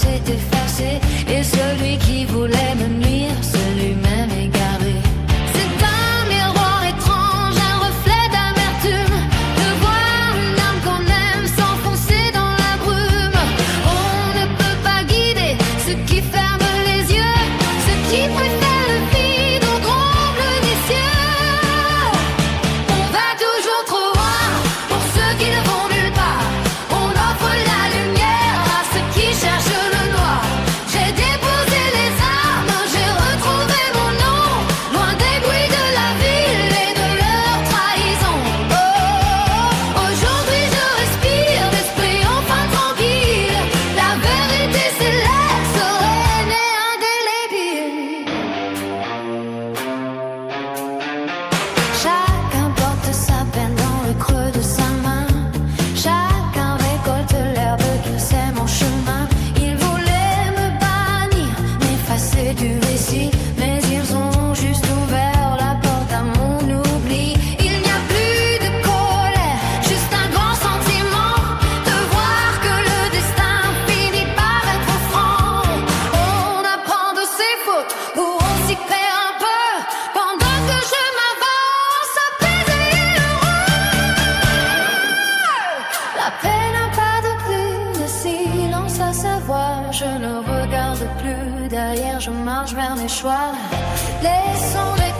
s'est effacé et celui qui voulait me nuire, celui-même égaré. C'est un miroir étrange, un reflet d'amertume, de voir une âme qu'on aime s'enfoncer dans la brume. On ne peut pas guider ceux qui ferment les yeux, ceux qui préfèrent le vide au comble des cieux. On va toujours trop loin pour ceux qui ne vont nulle part. On offre la lumière à ceux qui cherchent le noir. J'ai déposé les armes, j'ai retrouvé mon nom, loin des bruits de la ville et de leur trahison. Oh, aujourd'hui je respire, l'esprit enfin tranquille. La vérité céleste règne indélébile. Chacun porte sa peine dans le creux de sa main. Chacun récolte l'herbe que sème en chemin. Ils voulaient me bannir, m'effacer du récit, mais ils ont juste ouvert la porte à mon oubli. Il n'y a plus de colère, juste un grand sentiment de voir que le destin finit par être franc. On apprend de ses fautes pour aussi faire un peu, pendant que je m'avance apaisé et heureux. La paix n'a pas de bruit, le silence a sa voix. Je ne regarde plus derrière, je marche vers mes choix. Laissons les